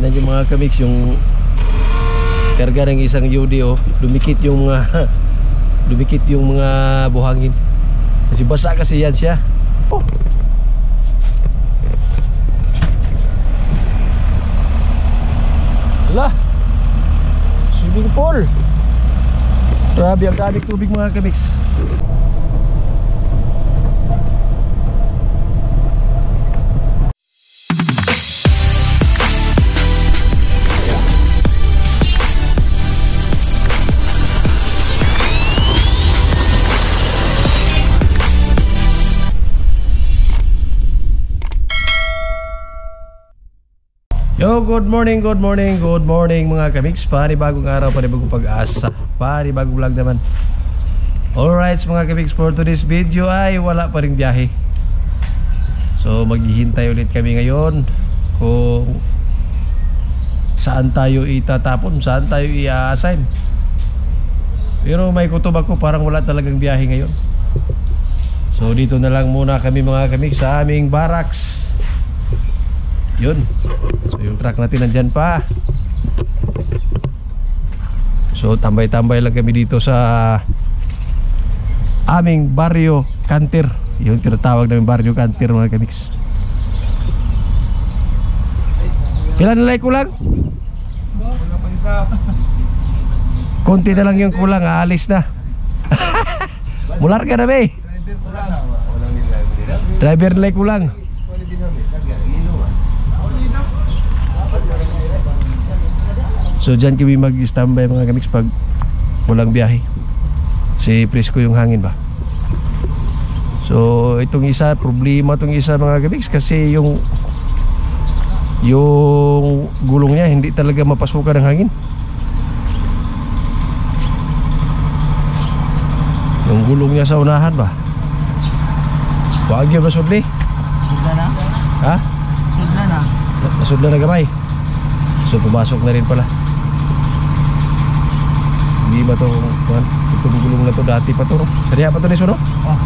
Tingnan yung mga kamix, yung karga ng isang UD, oh. Dumikit yung mga dumikit yung mga buhangin. Kasi basa kasi yan siya. Oh. Lah, swimming pool. Grabe, ang daming tubig mga kamix. Yo, good morning mga kamix. Panibagong araw, panibagong pag-asa, panibagong vlog naman. Alright mga kamix, for today's video ay wala pa ring biyahe. So maghihintay ulit kami ngayon kung saan tayo itatapon, saan tayo i-assign. Pero may kutob ako, parang wala talagang biyahe ngayon. So dito na lang muna kami mga kamix sa aming barracks. Yun. So yung truck natin nandyan pa. So tambay-tambay lang kami dito sa aming Barrio Canter. Yung tinatawag namin Barrio Canter mga kamix. Pila nalay kulang? Konti na lang yung kulang, aalis na. Mular ka na ba eh. Driver nalay kulang. So dyan kami mag-standby mga kamix pag walang biyahe. Si presko yung hangin ba. So itong isa, problema itong isa mga kamix, kasi yung gulong niya hindi talaga mapasukan ng hangin. Yung gulong niya sa unahan ba, wag yun masudli. Sudla na? Ha? Sudla na? Nasudla na gamay. So pumasok na rin pala. Hindi ba ito, itong gulong na ito dati pa ito, no? Sariya pa ito ni Suno? Oh.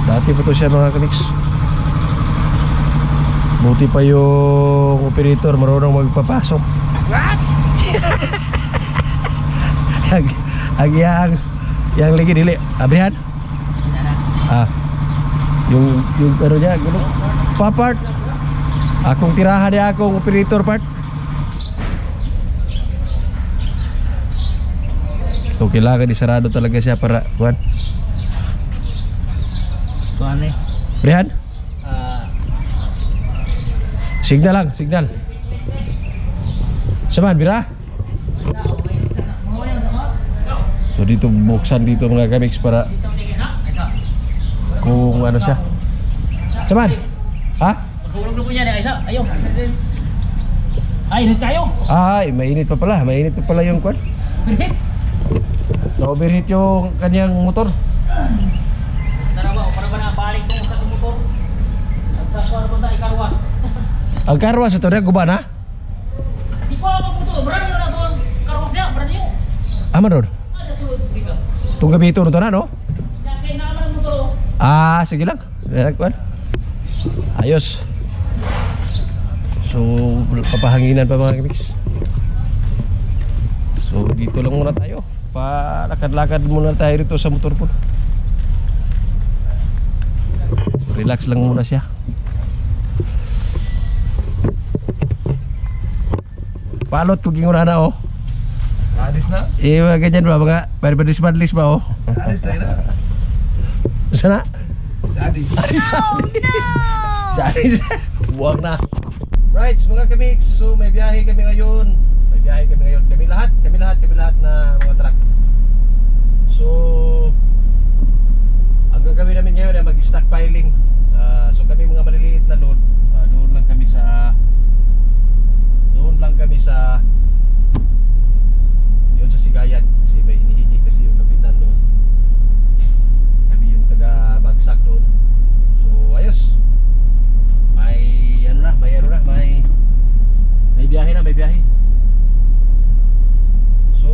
Dati pa ito siya mga kamix. Buti pa yung operator marunong magpapasok. What? Yang lagi dili abrihan? Yung ano niya, gulong pa-part. Akong tirahan niya, akong operator part. So kailangan isarado talaga siya para kuhan. Kuhan eh Brihan? Signal lang, signal. Saman, bira? So dito buksan dito mga kamix para kung ano siya. Saman? Ha? Masulog na po niya, isa, ayaw. Ay, init kayo? Ay, mainit pa pala, mainit pa pala yung kuhan. Na-overheat yung kanyang motor. Tarawa, para ba nabalik ko sa motor? At sa para ba tayo karwas? Ang karwas ito na, guba na? Di ko ako motor, berani na ito ang karwas niya, berani yun. Aman doon? Itong gabi ito na no? Kaya naman ang motor. Sige lang. Ayos. So, papahanginan pa mga kamix. So, dito lang muna tayo. Lakad-lakad muna tayo rito sa motor po. So, relax lang muna siya. Palot kung gingon na oh. Adis na? Mga ganyan ba mga padis-padis ba oh. Adis na. Sana? Adis. Oh no! Adis. Buwag na. Right mga kamix, so may biyahe kami ngayon. Kami lahat na mga truck. So ang gagawin namin ngayon ay mag-stockpiling. So kami mga maliliit na load, doon lang kami sa yun sa Sigayan, kasi may hinihigi kasi yung kapitan doon. Kami yung taga-bagsak doon. So ayos. May biyahe. So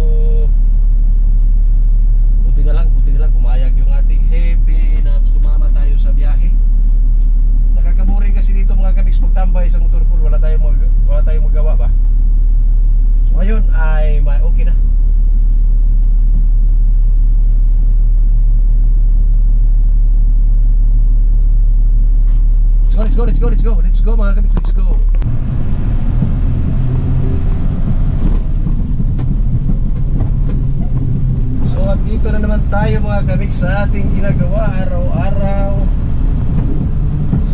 buti na lang pumayag yung ating hepe na sumama tayo sa biyahe. Nakakaboring kasi dito mga kamix magtambay powerful, wala tayong magawa ba. So ngayon ay okay na. Let's go mga kabik, let's go. So dito na naman tayo mga kabik sa ating ginagawa araw-araw.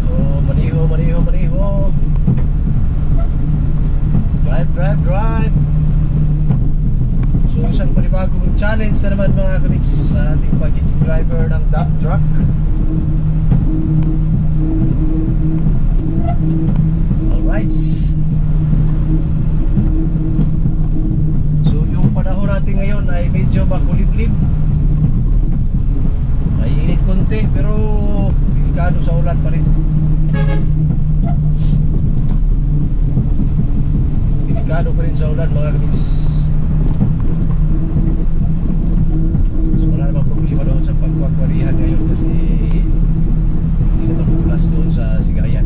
So maniho. Drive. So isang panibagong challenge na naman mga kabik sa ating pagiging driver ng dump truck. Alright. So yung panahon natin ngayon ay medyo makulimlim. May init konti pero delikado sa ulan pa rin. Delikado pa rin sa ulan mga kabis. So wala namang problema doon sa pagwakwarihan ngayon kasi hindi naman bukas doon sa Sigayan.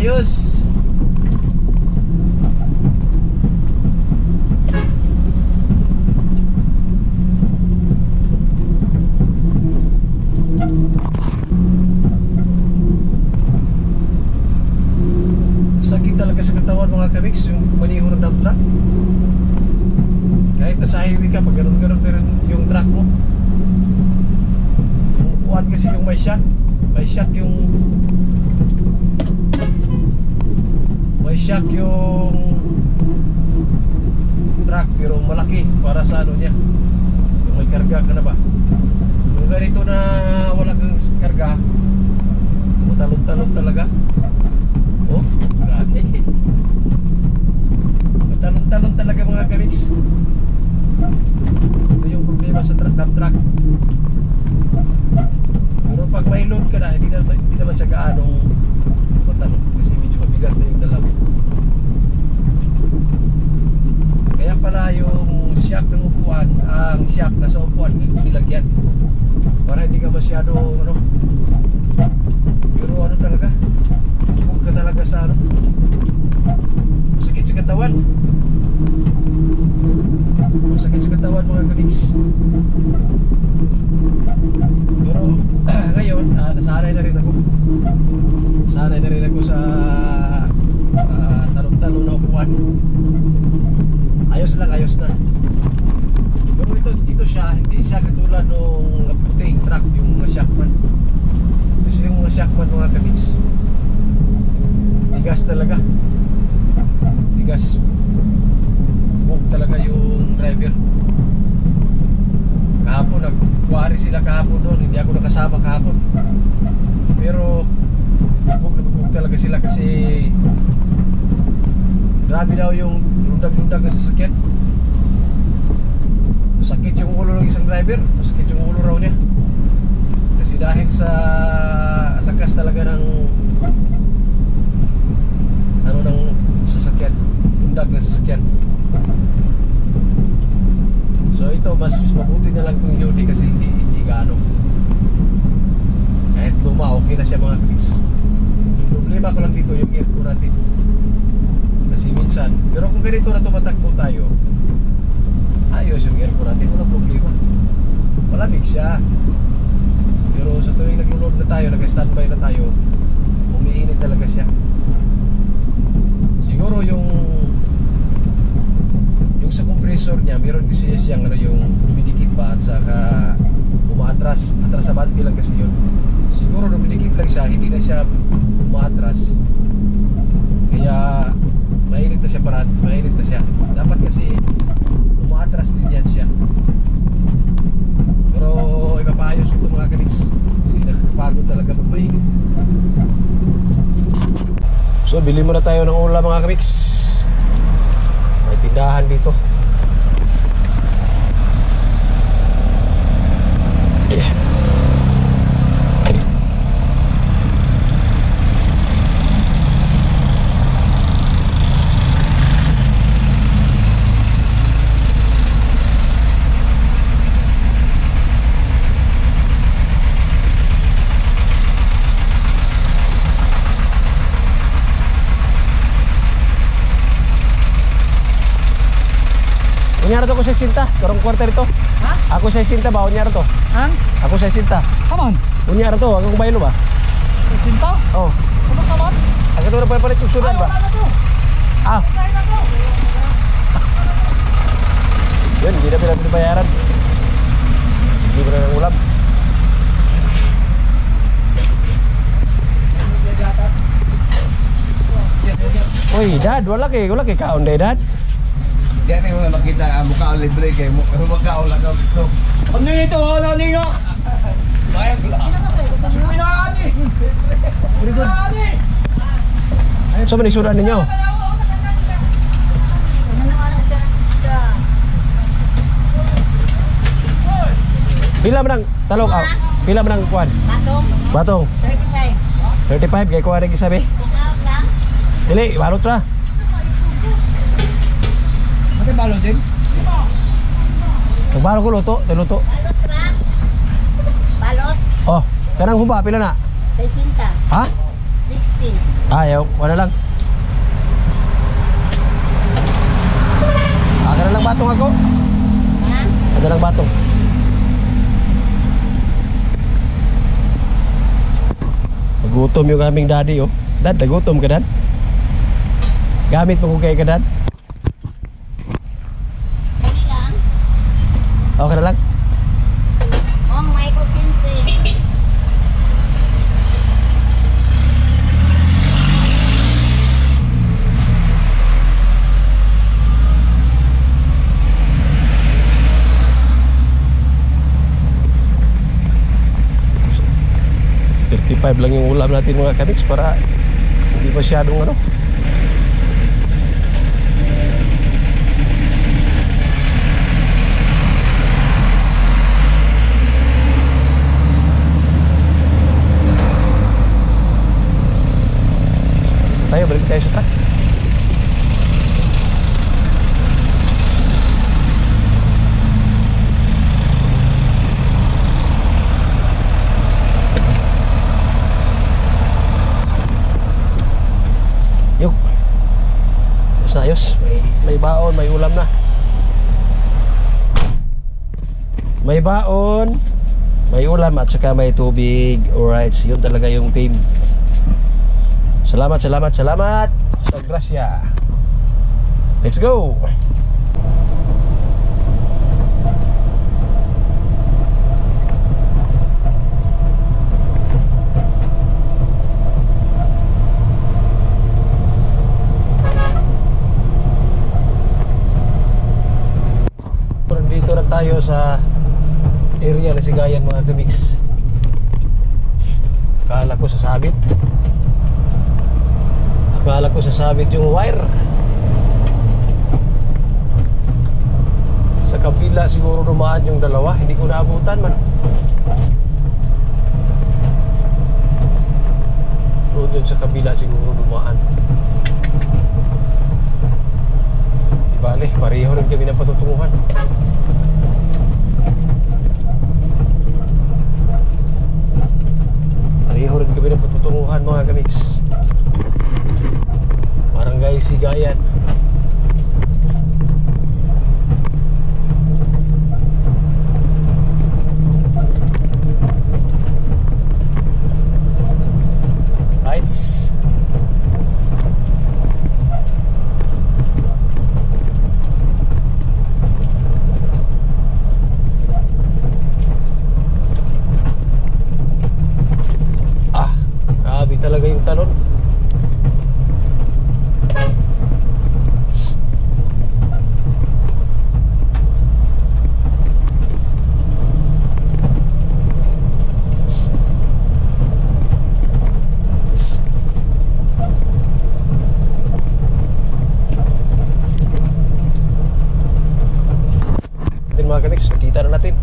Ayos. Sakit talaga sa katawan mga kabiks yung maniho ng dump truck. Kahit nasa highway ka, pag ganun pero yung truck mo, yung upuan kasi yung may shock yung truck pero malaki para sa ano niya, yung may karga ka na ba. Yung ganito na wala kang karga, tumutalon-talon talaga. Oh, grabe. Talon-talon talaga mga kamiks. Ito yung problema sa dump truck. Pero pag may load ka na, hindi naman siya gaanong tumatalon kasi medyo mabigat na yung dala mo. Kaya pala yung shock ng upuan, ang shock na sa upuan nilagyan para hindi ka masyado pero ano talaga, huwag ka talaga sa masakit sa katawan mga kabiks. Pero ngayon nasanay na rin ako sa talong-talong na upuan. Ayos na. Pero ito siya, hindi siya katulad nung puting truck, yung mga Shackman. Kasi yung mga Shackman mga kabiks, tigas talaga. Bug talaga yung driver. Kahapon nagkuwari sila doon, hindi ako nakasama kahapon. Pero bug talaga sila kasi grabe daw yung lundag-lundag na sasakyan. Masakit yung ulo ng isang driver, masakit yung ulo raw niya. Kasi dahil sa lakas talaga ng ng sasakyan, lundag na sasakyan. So ito mas mabuti na lang itong Hyundai kasi hindi gaano. Kahit luma, okay na siya mga kabis. Yung problema ko lang dito yung aircon natin. Kasi minsan, pero kung ganito na tumatakbo tayo, ayos yung aircon natin, walang problema. Malamig siya. Pero sa tuwing nag-load na tayo, nag-standby na tayo, umiinit talaga siya. Siguro yung sa compressor niya, meron kasi siyang yung dumidikit pa at saka umaatras. Atras sa banti lang kasi yun. Siguro dumidikit lang siya, hindi na siya umaatras. Kaya mainit na siya. Dapat kasi umaatras din yan siya. Pero ipapaayos ko mga kanis kasi nakakapagod talaga magpainit. So bili muna tayo ng ulam mga kamix. May tindahan dito. niya to ko 60. Karong quarter ito. Ha? Ako 60 ba? Unya to. Han? Ako 60. Kaman? Unya to. Ako baylo ba? Sinta? Oh. Ano kaman? Ako to na palit kung sudan ba? Wala na to. Ah. Wala na to. Yun, hindi na pinabayaran. Hindi ba na ng ulam? Uy, dad, wala kay kaon day, dad. Diyan yung makita mukha libre kay mukha lang ka so. Ano nito? Wala ninyo. Bayad lang. Pinaan eh. Pinaan eh. So, manisuran ninyo. Pila man ang talong aw? Pila man ang kuan? Batong, Batong. 35. 35 kay kuan lagi sabi. Ikaw lang. Dili, balot ra. Mati balon din? Nagbalo ko luto, tiluto. Balot ra. Balot, Oh, kanang humba pila na? 60. Ha? 16. Ayaw, wala lang. Aga na lang batong ako. Ha? Aga lang batong. Nagutom yung aming daddy, oh. Dad, nagutom ka, dad? Gamit mo ko kay ka, dad? Dali lang. Okay na lang. Oh, may ko 15. $35 lang yung ulam natin mga kamiks para hindi masyadong ano. Tayo, balik tayo sa truck. Yuk. Ayos na ayos. May baon, may ulam na. May baon, may ulam at saka may tubig. Alright, yun talaga yung team. Salamat, salamat, salamat. So, gracia. Let's go. Dito na tayo sa area na Sigayan mga kamiks. Akala ko sasabit. Akala ko sasabit yung wire. Sa kabila siguro dumaan yung dalawa. Hindi ko naabutan man. Doon yun sa kabila siguro dumaan. Bale, pareho rin kami ng patutunguhan. Pareho rin kami ng patutunguhan mga kamiks. Barangay Sigayan. Lights. Grabe talaga yung talon. Atin mga kaniks, nakita na natin.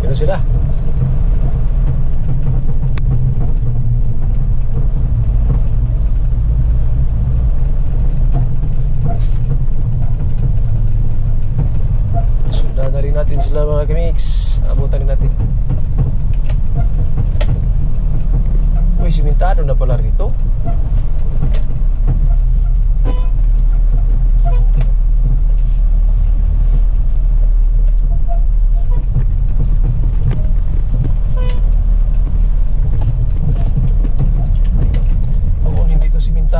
Yun na sila. Sundan na rin natin sila mga kamiks. Naabutan rin natin. Uy, simentado na pala rito.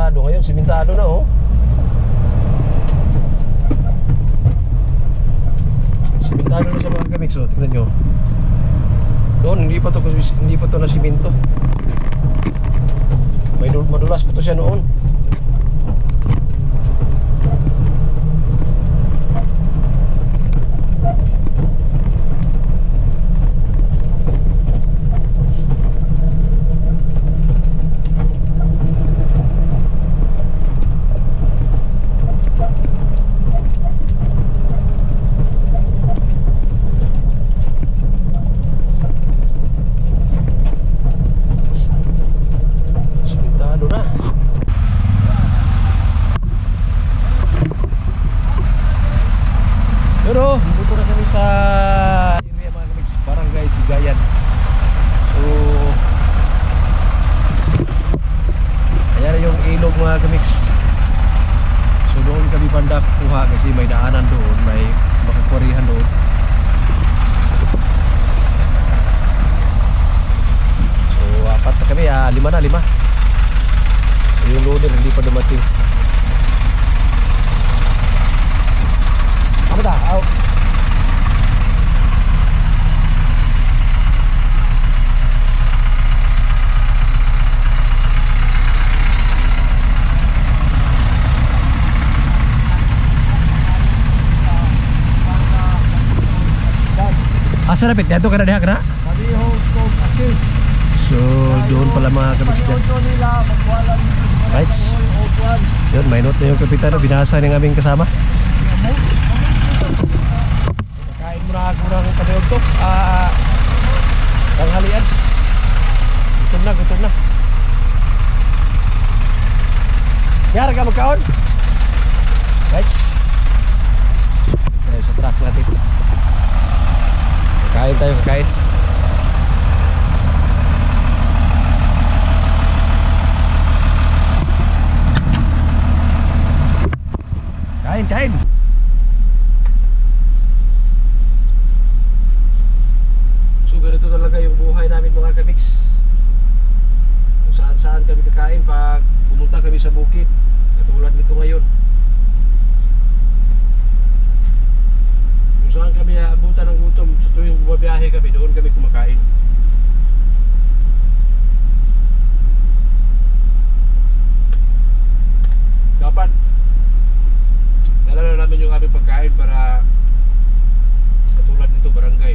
simentado. Ngayon, simentado na oh. Simentado na siya mga kamix. So, tingnan nyo. Noon, hindi pa to na simento. Madulas pa to siya noon. Pero dito na kami sa area mga kamix, barangay Sigayan. So ayan na yung ilog mga kamix. So doon kami banda kuha kasi may daanan doon, may makakurihan doon. So apat na kami, lima. So, yung loader hindi pa dumating. Apa dah? Asa rapid dito kada diha kana? So doon pala mga kamix dyan. Right. Yun, may note na yung kapitano, binasa ng aming kasama. Kain muna ako ng kanayog to. Tanghalian. Gutom na. Yara ka magkaon? Right. Tayo sa truck natin. Kain tayo, kain. Kain. So ganito talaga yung buhay namin mga kamix. Kung saan kami kakain pag pumunta kami sa bukid. Katulad nito ngayon. Kung saan kami aabutan ng gutom, sa tuwing bumabiyahe kami, doon kami kumakain. Dapat dala na namin yung aming pagkain para katulad nito barangay.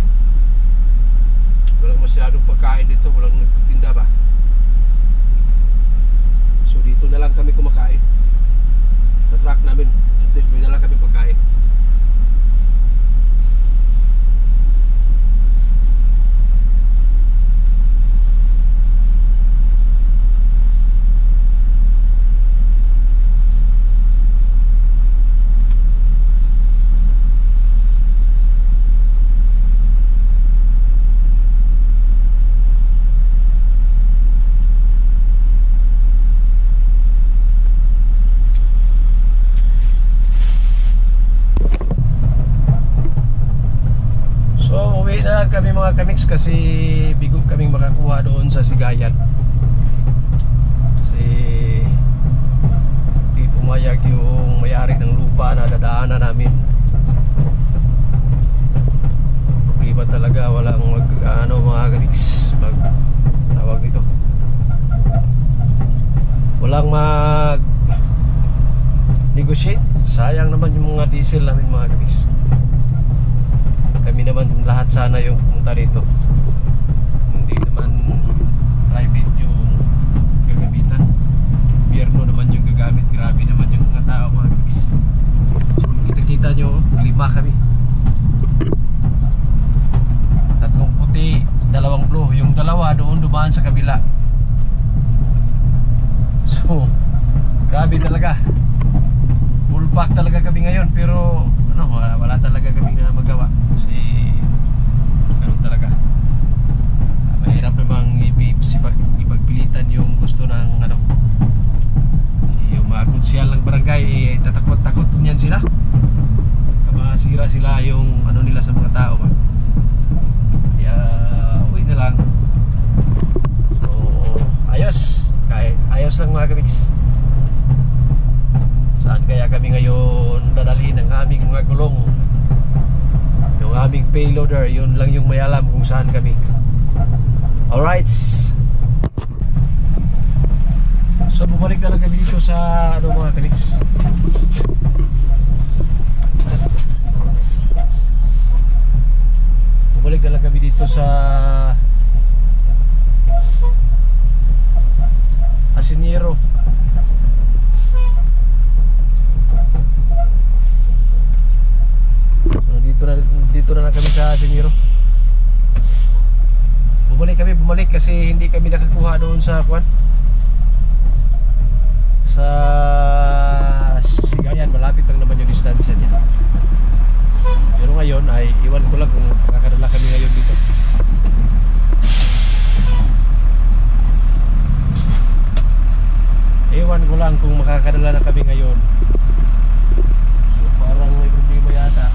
Walang masyadong pagkain dito, walang nagtitinda ba. So dito na lang kami kumakain. Sa truck namin, at least may dala kami pagkain. Kami mga kamix kasi bigo kaming makakuha doon sa Sigayan kasi di pumayag yung may-ari ng lupa na dadaanan namin. Problema talaga, walang mga kamix tawag nito, walang mag negotiate. Sayang naman yung mga diesel namin mga kamix. Kami naman lahat sana yung pumunta dito. Hindi naman private yung gagamitan. Biyerno naman yung gagamit. Grabe naman yung mga tao mga guys. So kita-kita nyo, 5 kami. 3 puti, 2 blue. Yung 2 doon dumaan sa kabila. So grabe talaga. Full pack talaga kami ngayon. Pero wala talaga kami na magawa. Kasi ganun talaga. Mahirap namang ipagpilitan yung gusto ng yung mga konsyal ng barangay, tatakot niyan sila. Kamasira sila yung nila sa mga tao. Kaya uwi na lang. So ayos lang mga kamix. Saan kaya kami ngayon dadalhin ang aming mga gulong? Yung aming payloader, yun lang yung may alam kung saan kami. Alright. So bumalik na lang kami dito sa ano mga kaniks. Bumalik na lang kami dito sa Asinero. So dito na lang kami sa Asinero. Bumalik kasi hindi kami nakakuha doon sa kwan. Sa Sigayan, malapit lang naman yung distansya niya. Pero ngayon ay iwan ko lang kung makakadala kami ngayon dito. Iwan ko lang kung makakadala na kami ngayon. So parang may problema yata.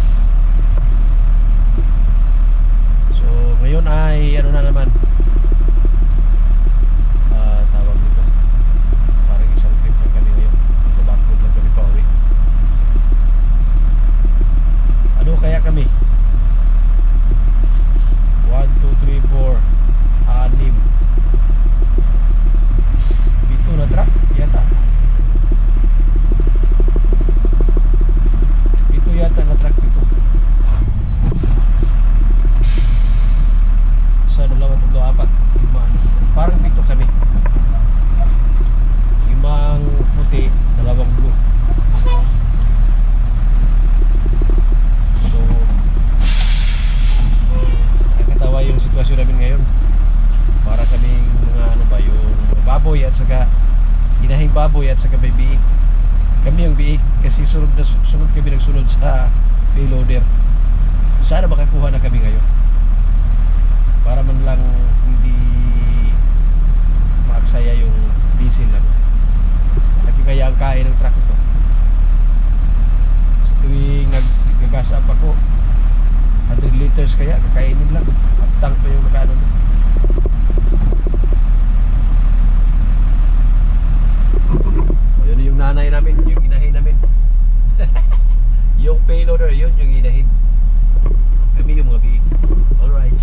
So ngayon ay ano na naman, tawag dito, parang isang trip lang kami ngayon. Sa backroad lang kami pa uwi. Ano kaya kami? 1, 2, 3, 4 6 Ito na truck yata. Ito yata na truck dito. Isa, dalawa, tatlo, apat, lima. Parang dito kami. 5 puti, 2 blue. So nakakatawa yung sitwasyon namin ngayon. Para kaming mga ano ba, yung baboy at saka inahing baboy at saka may biik. Kami yung biik kasi sunod kami nagsunod sa payloader. Sana makakuha na kami ngayon para man lang hindi maaksaya yung diesel namin. Lagi kaya ang kain ng truck ito. So, tuwing nag-gas up ako 100 liters kaya kakainin lang. At tank pa yung nakano. Yun yung nanay namin, yung inahin namin. Yung payloader, yun yung inahin. Kami yung mga biig. Alright.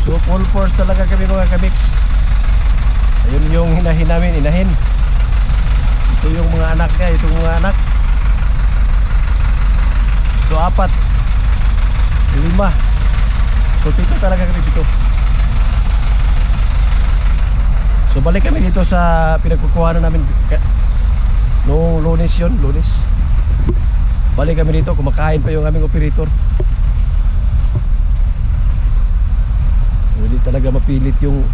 So full force talaga kami mga kamiks. Ayun yung hinahin namin, inahin. Ito yung mga anak niya, itong mga anak. So 4 5. So pito talaga kami, pito. So balik kami dito sa pinagkukuhanan namin noong Lunes yun, Lunes. Balik kami dito, kumakain pa yung aming operator. Hindi talaga mapilit yung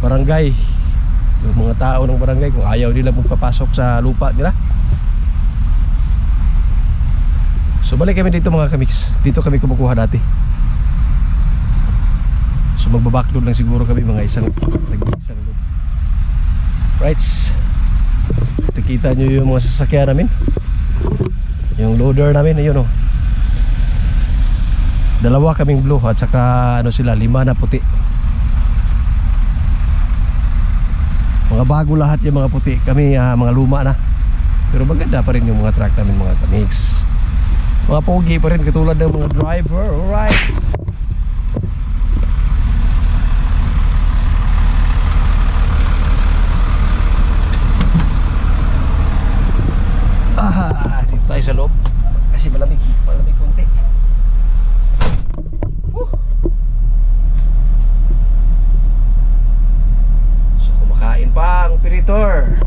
barangay, yung mga tao ng barangay kung ayaw nila magpapasok sa lupa nila. So balik kami dito mga kamiks. Dito kami kumukuha dati. So magbabackload lang siguro kami mga isang load. Right. Kita nyo yung mga sasakyan namin. Yung loader namin, ayun oh. 2 kaming blue at saka ano sila, 5 na puti. Mga bago lahat yung mga puti. Kami mga luma na. Pero maganda pa rin yung mga truck namin mga kamiks. Mga pogi pa rin katulad ng mga driver. Alright. Dito tayo sa loob kasi malamig konti. So kumakain pa ang operator.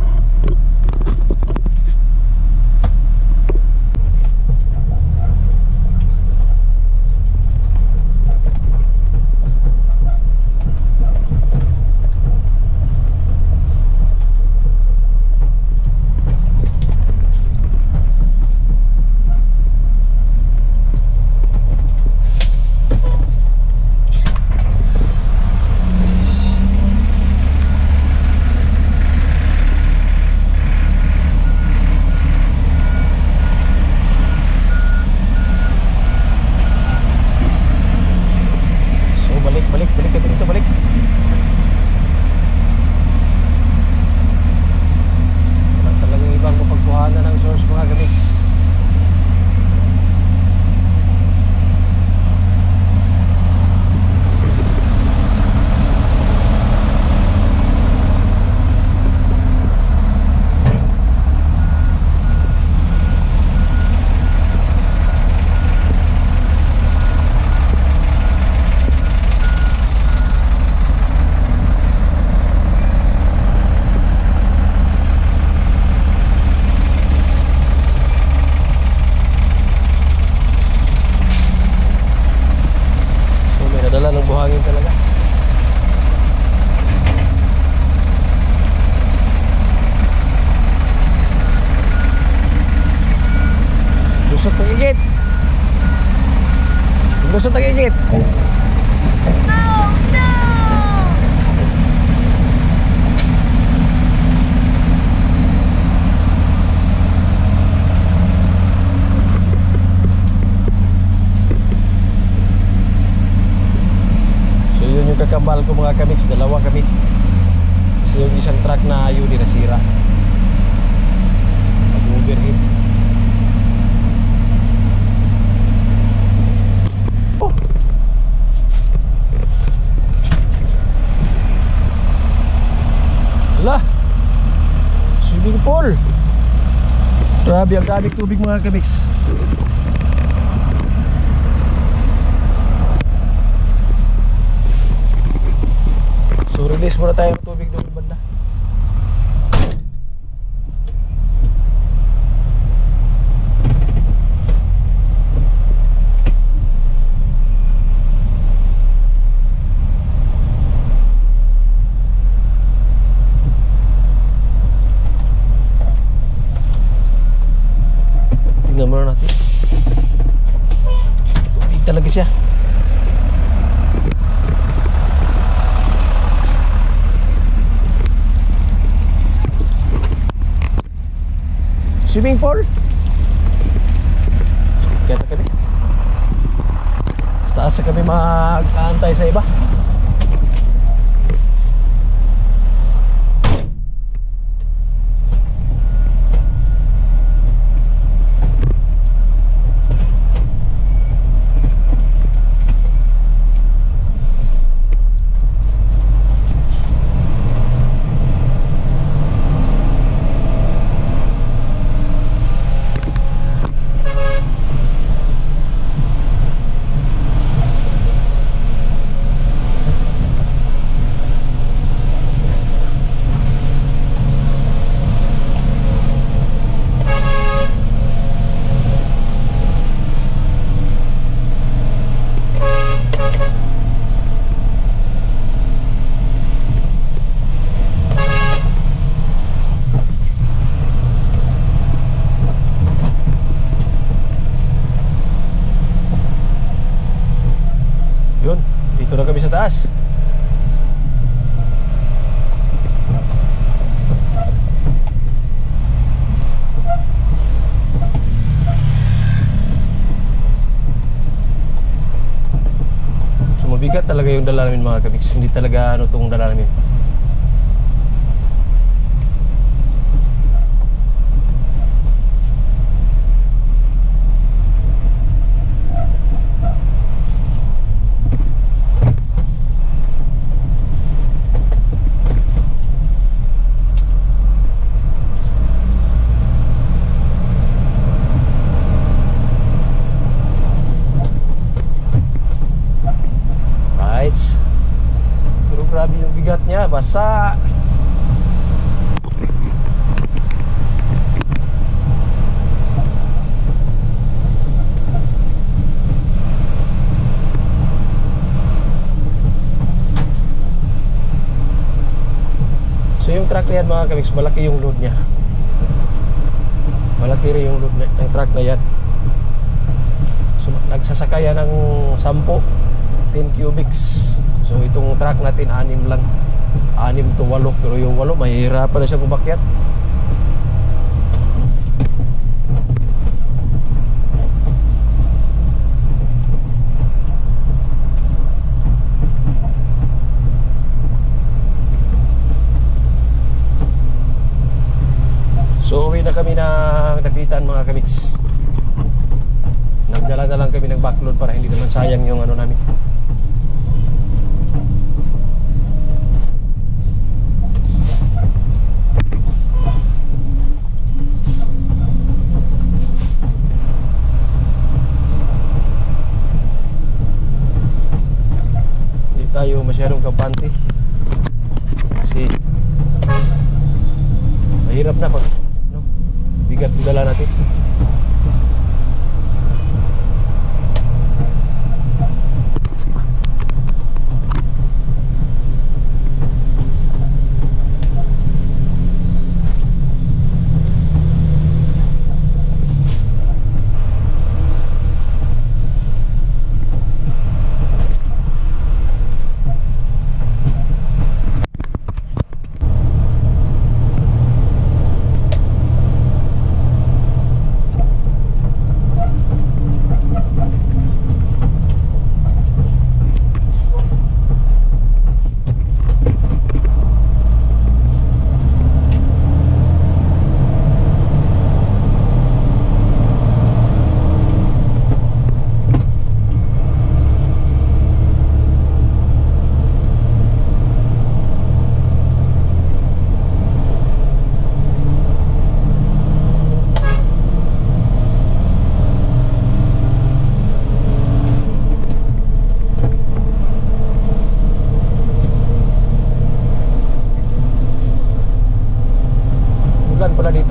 tag-ingit. Lusot tag-ingit. So yun yung kakambal ko mga kamix. Dalawa kami. Kasi yung isang truck na yun nasira. Overhead. Oh. Wala. Swimming pool. Grabe ang daming tubig mga kamix. So release muna tayo ng tubig doon banda. Tingnan muna natin. Tubig talaga siya. Swimming pool. Kaya kami. Sa taas kami mag-aantay sa iba. Yun, dito na kami sa taas. So mabigat talaga yung dala namin mga kamix. Hindi talaga ano itong dala namin. Pero grabe yung bigat niya, basa. So yung truck na yan mga kamix, malaki yung load niya. Malaki rin yung load ng truck na yan. So nagsasakaya ng 10 cubics. So itong truck natin 6 lang. 6 to 8. Pero yung 8 mahihirapan na siya kumakyat. So uwi na kami ng Dapitan mga kamix. Nagdala na lang kami ng backload para hindi naman sayang yung ano namin. Hindi tayo masyadong kampante kasi mahirap na pag no? Bigat yung dala natin.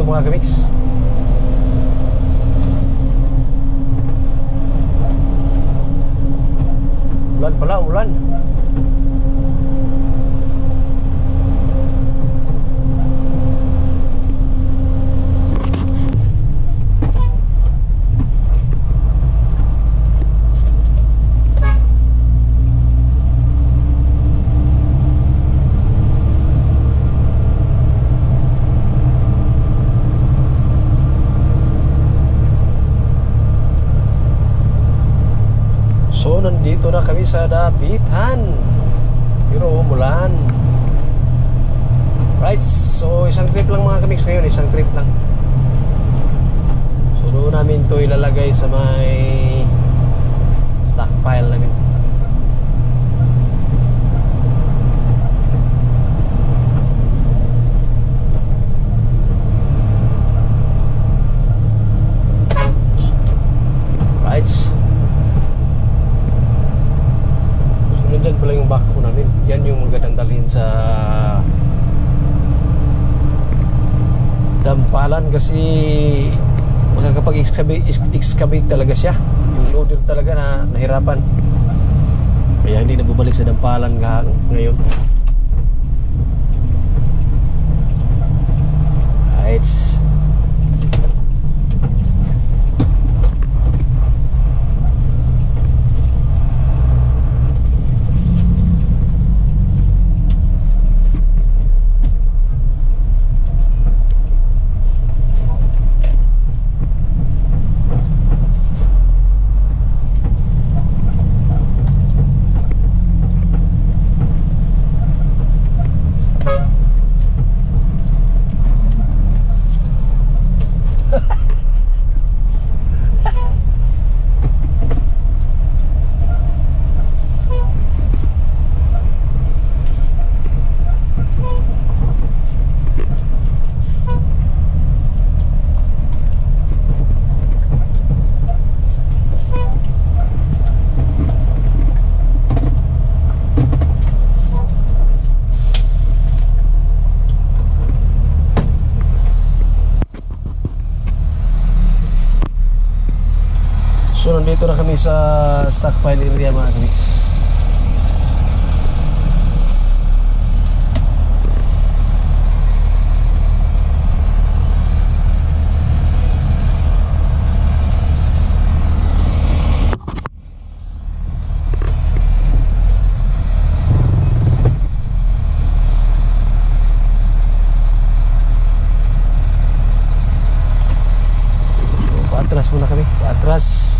mga kamix. Ulan pala, ulan. So nandito na kami sa Dapitan, pero umulan. Right, so isang trip lang mga kamix ngayon, isang trip lang. So doon namin to ilalagay sa may stockpile namin. Right. Nandyan pala yung backhoe namin. Yan yung magandang dalhin sa dampalan kasi makakapag-excavate talaga siya. Yung loader talaga na nahirapan. Kaya hindi na bubalik sa dampalan ngayon. Right. So nandito na kami sa stockpile area mga kamix. Paatras muna kami, paatras.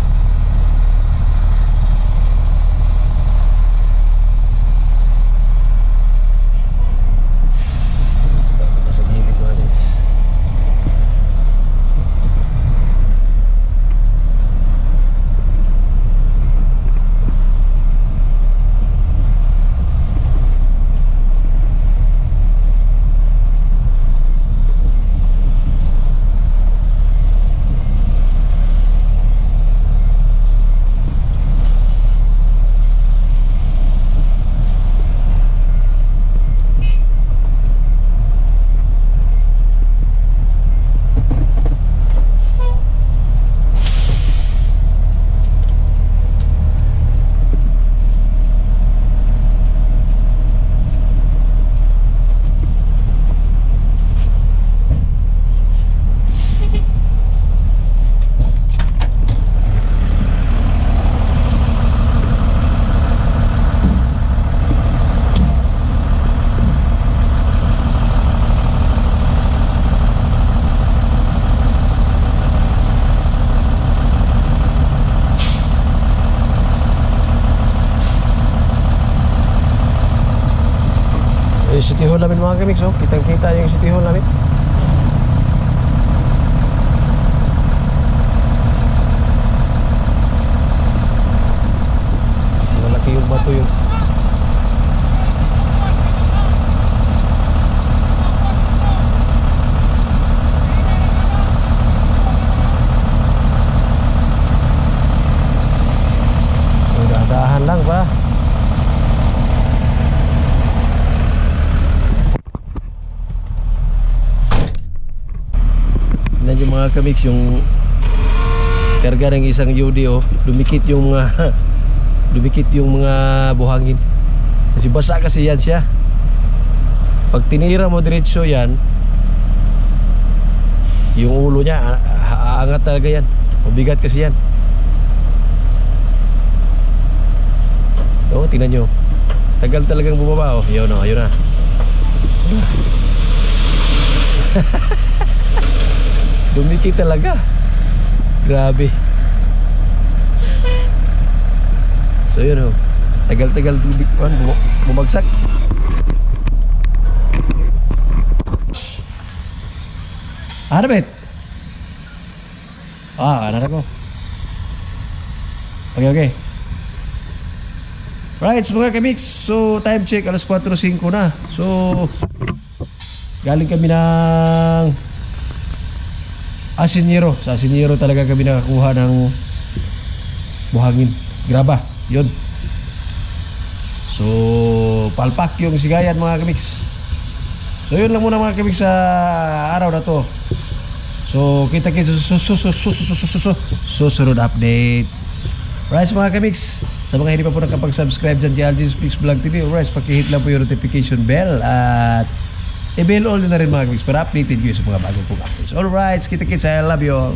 Yung City Hall namin mga kamix, oh. Kitang kita yung City Hall namin. Malaki yung bato yun. Dahan lang ba? mga kamix, yung karga ng isang UD, oh, dumikit yung mga dumikit yung mga buhangin kasi basa kasi yan siya. Pag tinira mo diretso yan, yung ulo niya aangat talaga yan, mabigat kasi yan. Oh, tingnan nyo, tagal talagang bumaba. Oh, yun na, yun na. Dumikit talaga. Grabe. So yun, oh, tagal-tagal bumagsak. Ano bet? Ano ko? Okay. Right, so mga kamix, so time check, alas 4:05 na. So galing kami ng Asinyero. Sa Asinyero talaga kami nakakuha ng buhangin, graba, yun. So palpak yung sigayan mga kamix. So yun lang muna mga kamix sa araw na to. So kita-kita susunod update. Right mga kamix, sa mga hindi pa po nakapag-subscribe dyan kay Algin Speaks Vlog TV, alright, pakihit lang po yung notification bell at i-bell all na rin mga kamix para updated kayo sa mga bagong pong updates. Alright, kita-kits, I love you all.